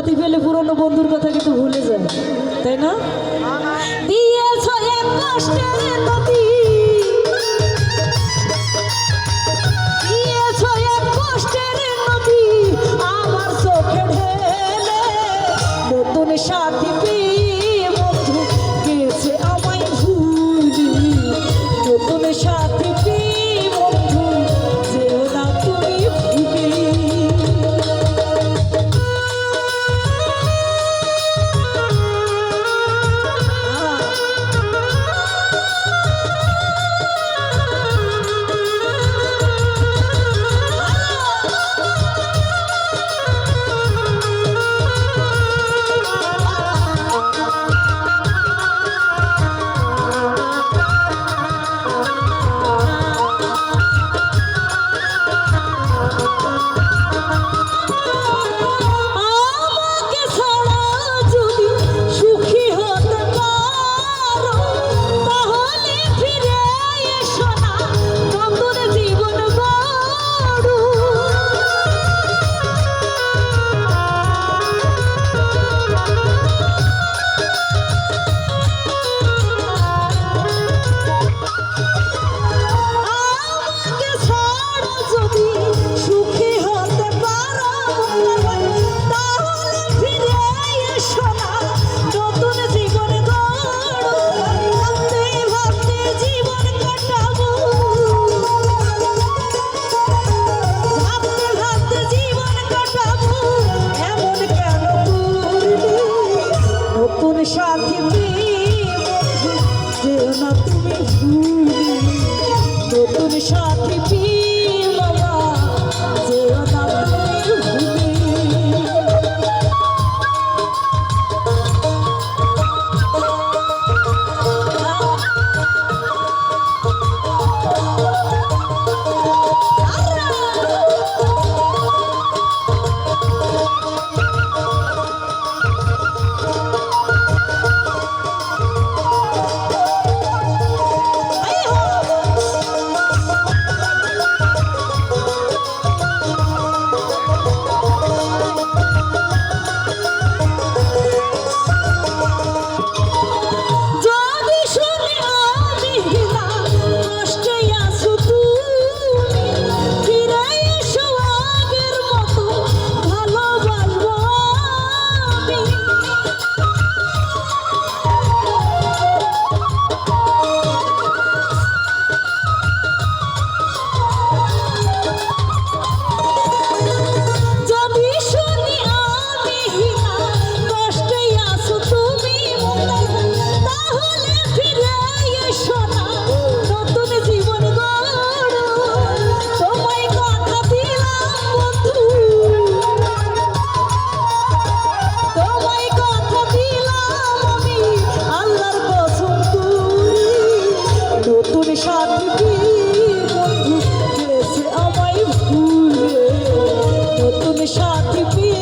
সাথী পেলে পুরনো বন্ধুর কথা কিন্তু ভুলে যায়, তাই না? দিয়েছ এক কষ্টের নদী, দিয়েছ এক কষ্টের নদী আমার চোখে ঢেলে, নতুন সাথী পেয়ে বন্ধু গেছে আমায় ভুলি, নতুন সাথী পেয়ে বন্ধু যেও না তুমি ভুলি। সাথী পেয়ে বন্ধু যেও না তুমি ভুলি, নতুন সাথী পেয়ে বাবা যেও না তুমি ভুলি। সাথী পেয়ে বন্ধু গেছে আমায় ভুলে, নতুন সাথী পেয়ে